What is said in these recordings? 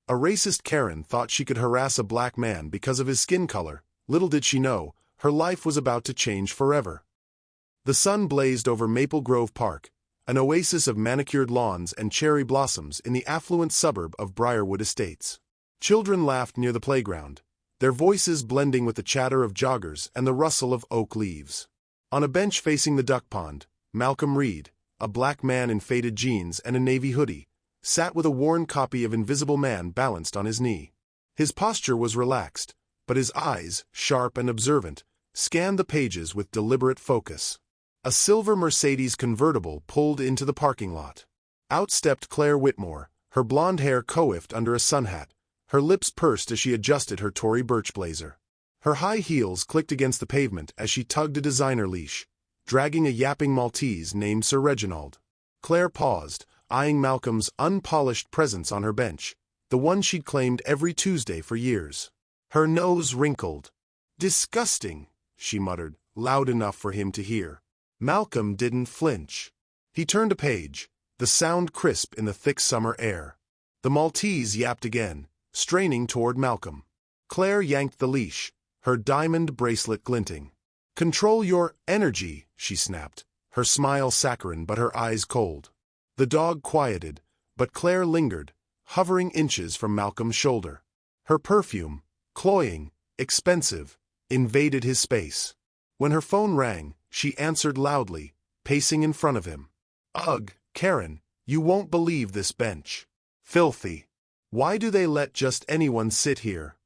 A racist Karen thought she could harass a black man because of his skin color. Little did she know, her life was about to change forever. The sun blazed over Maple Grove Park, an oasis of manicured lawns and cherry blossoms in the affluent suburb of Briarwood Estates. Children laughed near the playground, their voices blending with the chatter of joggers and the rustle of oak leaves. On a bench facing the duck pond, Malcolm Reed, a black man in faded jeans and a navy hoodie, sat with a worn copy of Invisible Man balanced on his knee. His posture was relaxed, but his eyes, sharp and observant, scanned the pages with deliberate focus. A silver Mercedes convertible pulled into the parking lot. Out stepped Claire Whitmore, her blonde hair coiffed under a sun hat, her lips pursed as she adjusted her Tory birch blazer. Her high heels clicked against the pavement as she tugged a designer leash, dragging a yapping Maltese named Sir Reginald. Claire paused, eyeing Malcolm's unpolished presence on her bench, the one she'd claimed every Tuesday for years. Her nose wrinkled. "Disgusting," she muttered, loud enough for him to hear. Malcolm didn't flinch. He turned a page, the sound crisp in the thick summer air. The Maltese yapped again, straining toward Malcolm. Claire yanked the leash, her diamond bracelet glinting. "Control your energy," she snapped, her smile saccharine but her eyes cold. The dog quieted, but Claire lingered, hovering inches from Malcolm's shoulder. Her perfume, cloying, expensive, invaded his space. When her phone rang, she answered loudly, pacing in front of him. "Ugh, Karen, you won't believe this bench. Filthy. Why do they let just anyone sit here?"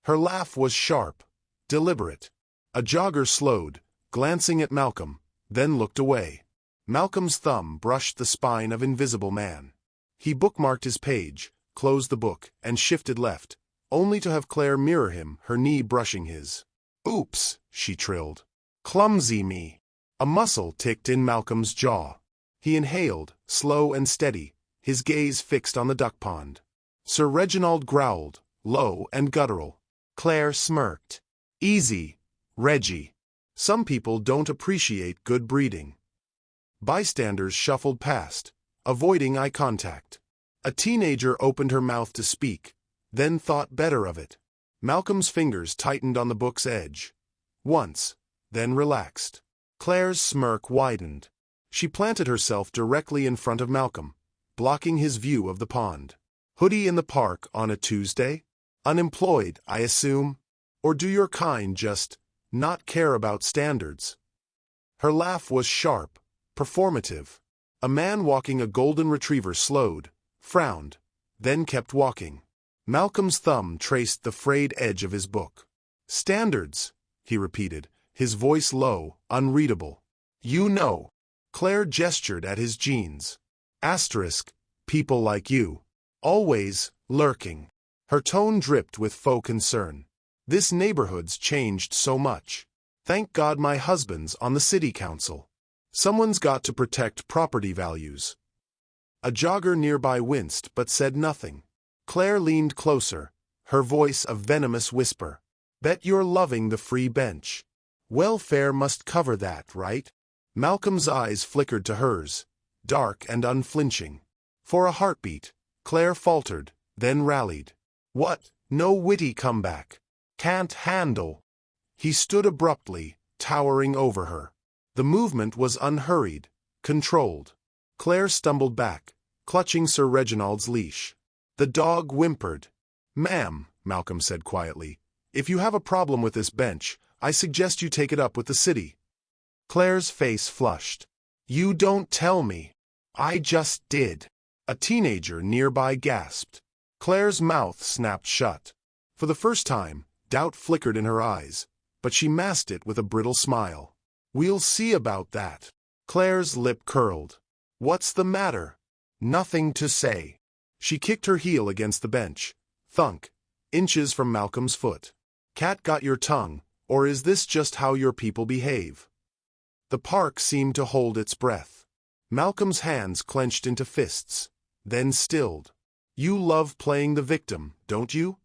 Her laugh was sharp, deliberate. A jogger slowed, glancing at Malcolm, then looked away. Malcolm's thumb brushed the spine of Invisible Man. He bookmarked his page, closed the book, and shifted left, only to have Claire mirror him, her knee brushing his. "Oops," she trilled. "Clumsy me." A muscle ticked in Malcolm's jaw. He inhaled, slow and steady, his gaze fixed on the duck pond. Sir Reginald growled, low and guttural. Claire smirked. "Easy, Reggie. Some people don't appreciate good breeding." Bystanders shuffled past, avoiding eye contact. A teenager opened her mouth to speak, then thought better of it. Malcolm's fingers tightened on the book's edge. Once, then relaxed. Claire's smirk widened. She planted herself directly in front of Malcolm, blocking his view of the pond. "Hoodie in the park on a Tuesday? Unemployed, I assume? Or do your kind just not care about standards?" Her laugh was sharp, performative. A man walking a golden retriever slowed, frowned, then kept walking. Malcolm's thumb traced the frayed edge of his book. "Standards," he repeated, his voice low, unreadable. "You know." Claire gestured at his jeans. Asterisk, "people like you. Always lurking." Her tone dripped with faux concern. "This neighborhood's changed so much. Thank God my husband's on the city council. Someone's got to protect property values." A jogger nearby winced but said nothing. Claire leaned closer, her voice a venomous whisper. "Bet you're loving the free bench. Welfare must cover that, right?" Malcolm's eyes flickered to hers, dark and unflinching. For a heartbeat, Claire faltered, then rallied. "What? No witty comeback? Can't handle?" He stood abruptly, towering over her. The movement was unhurried, controlled. Claire stumbled back, clutching Sir Reginald's leash. The dog whimpered. "Ma'am," Malcolm said quietly, "if you have a problem with this bench, I suggest you take it up with the city." Claire's face flushed. "You don't tell me." "I just did." A teenager nearby gasped. Claire's mouth snapped shut. For the first time, doubt flickered in her eyes, but she masked it with a brittle smile. "We'll see about that." Claire's lip curled. "What's the matter?" "Nothing to say." She kicked her heel against the bench. Thunk, inches from Malcolm's foot. "Cat got your tongue, or is this just how your people behave?" The park seemed to hold its breath. Malcolm's hands clenched into fists, then stilled. "You love playing the victim, don't you?"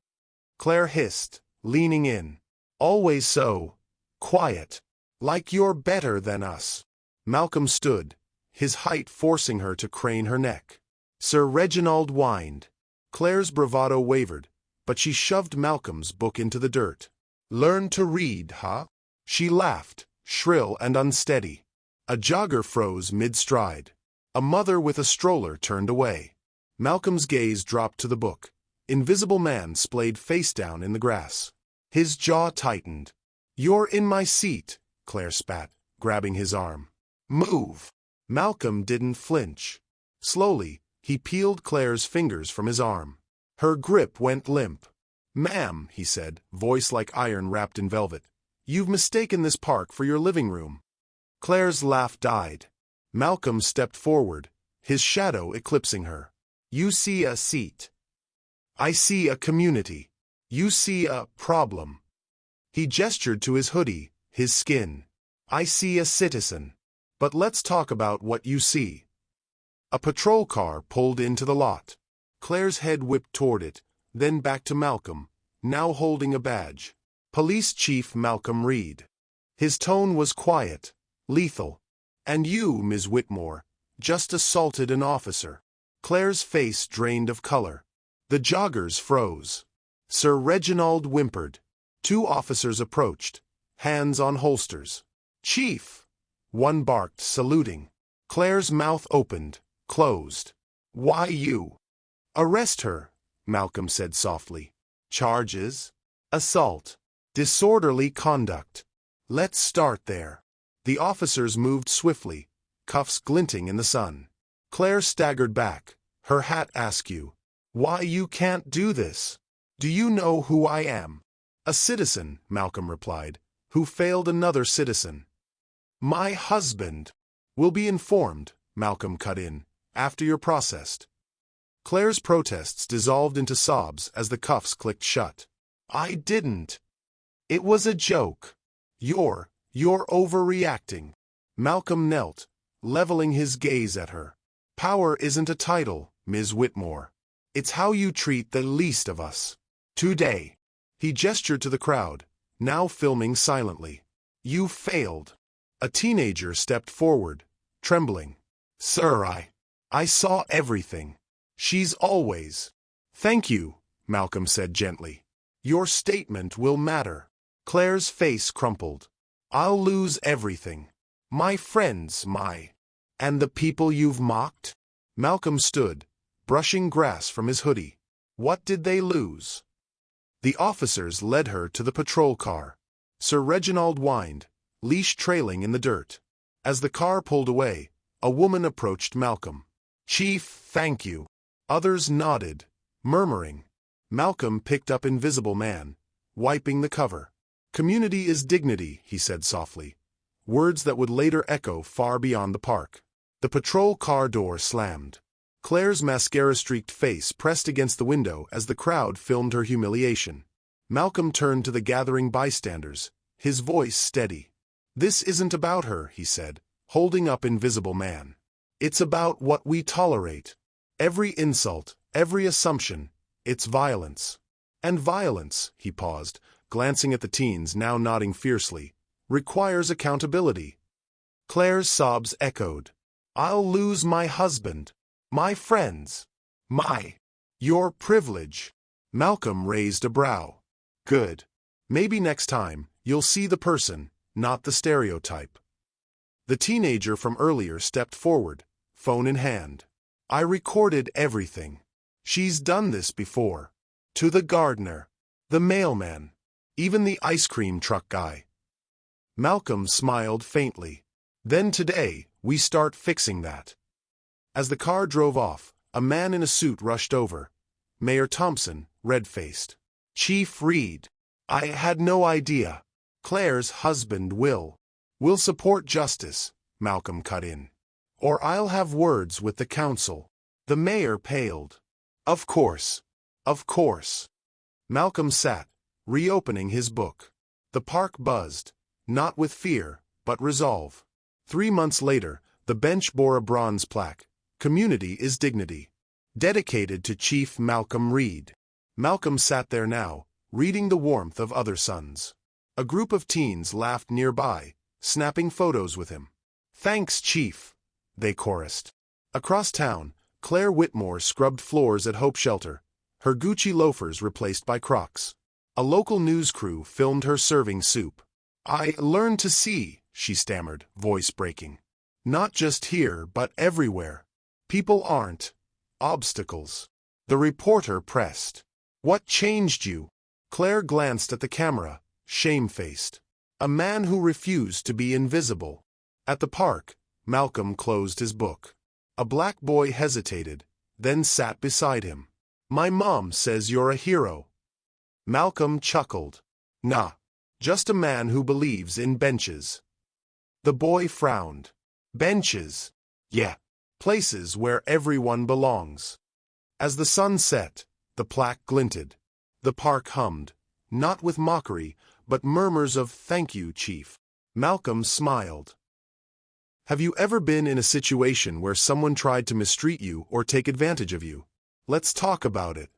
Claire hissed, leaning in. "Always so. Quiet. Like you're better than us." Malcolm stood, his height forcing her to crane her neck. Sir Reginald whined. Claire's bravado wavered, but she shoved Malcolm's book into the dirt. "Learn to read, huh?" She laughed, shrill and unsteady. A jogger froze mid-stride. A mother with a stroller turned away. Malcolm's gaze dropped to the book. Invisible Man splayed face down in the grass. His jaw tightened. "You're in my seat," Claire spat, grabbing his arm. "Move." Malcolm didn't flinch. Slowly, he peeled Claire's fingers from his arm. Her grip went limp. "Ma'am," he said, voice like iron wrapped in velvet, "you've mistaken this park for your living room." Claire's laugh died. Malcolm stepped forward, his shadow eclipsing her. "You see a seat. I see a community. You see a problem." He gestured to his hoodie, his skin. "I see a citizen. But let's talk about what you see." A patrol car pulled into the lot. Claire's head whipped toward it, then back to Malcolm, now holding a badge. Police Chief Malcolm Reed. His tone was quiet, lethal. "And you, Ms. Whitmore, just assaulted an officer." Claire's face drained of color. The joggers froze. Sir Reginald whimpered. Two officers approached, hands on holsters. "Chief!" One barked, saluting. Claire's mouth opened, closed. "Why you?" "Arrest her," Malcolm said softly. "Charges?" "Assault. Disorderly conduct." "Let's start there." The officers moved swiftly, cuffs glinting in the sun. Claire staggered back, her hat askew. "Why you can't do this? Do you know who I am?" "A citizen," Malcolm replied, "who failed another citizen." "My husband." "Will be informed," Malcolm cut in, "after you're processed." Claire's protests dissolved into sobs as the cuffs clicked shut. "I didn't. It was a joke. You're overreacting." Malcolm knelt, leveling his gaze at her. "Power isn't a title, Ms. Whitmore. It's how you treat the least of us. Today." He gestured to the crowd, now filming silently. "You failed." A teenager stepped forward, trembling. "Sir, I saw everything. She's always—" "Thank you," Malcolm said gently. "Your statement will matter." Claire's face crumpled. "I'll lose everything. My friends, and the people you've mocked?" Malcolm stood, brushing grass from his hoodie. "What did they lose?" The officers led her to the patrol car. Sir Reginald whined, leash trailing in the dirt. As the car pulled away, a woman approached Malcolm. "Chief, thank you." Others nodded, murmuring. Malcolm picked up Invisible Man, wiping the cover. "Community is dignity," he said softly, words that would later echo far beyond the park. The patrol car door slammed. Claire's mascara-streaked face pressed against the window as the crowd filmed her humiliation. Malcolm turned to the gathering bystanders, his voice steady. "This isn't about her," he said, holding up Invisible Man. "It's about what we tolerate. Every insult, every assumption, it's violence. And violence," he paused, glancing at the teens now nodding fiercely, "requires accountability." Claire's sobs echoed. "I'll lose my husband. My friends. Your privilege." Malcolm raised a brow. "Good. Maybe next time, you'll see the person, not the stereotype." The teenager from earlier stepped forward, phone in hand. "I recorded everything. She's done this before. To the gardener, the mailman, even the ice cream truck guy." Malcolm smiled faintly. "Then today, we start fixing that." As the car drove off, a man in a suit rushed over. Mayor Thompson, red-faced. "Chief Reed, I had no idea. Claire's husband will support justice," Malcolm cut in. "Or I'll have words with the council." The mayor paled. Of course. Malcolm sat, reopening his book. The park buzzed, not with fear, but resolve. 3 months later, the bench bore a bronze plaque. "Community is dignity." Dedicated to Chief Malcolm Reed. Malcolm sat there now, reading the warmth of other suns. A group of teens laughed nearby, snapping photos with him. "Thanks, Chief," they chorused. Across town, Claire Whitmore scrubbed floors at Hope Shelter, her Gucci loafers replaced by Crocs. A local news crew filmed her serving soup. "I learned to see," she stammered, voice breaking. "Not just here, but everywhere. People aren't obstacles." The reporter pressed. "What changed you?" Claire glanced at the camera, shamefaced. "A man who refused to be invisible." At the park, Malcolm closed his book. A black boy hesitated, then sat beside him. "My mom says you're a hero." Malcolm chuckled. "Nah, just a man who believes in benches." The boy frowned. "Benches? Yeah, places where everyone belongs." As the sun set, the plaque glinted. The park hummed, not with mockery, but murmurs of "Thank you, Chief." Malcolm smiled. Have you ever been in a situation where someone tried to mistreat you or take advantage of you? Let's talk about it.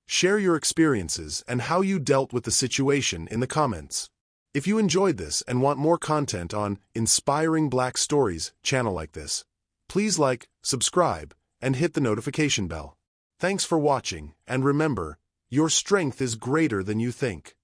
Share your experiences and how you dealt with the situation in the comments. If you enjoyed this and want more content on inspiring Black stories channel like this, please like, subscribe, and hit the notification bell. Thanks for watching, and remember, your strength is greater than you think.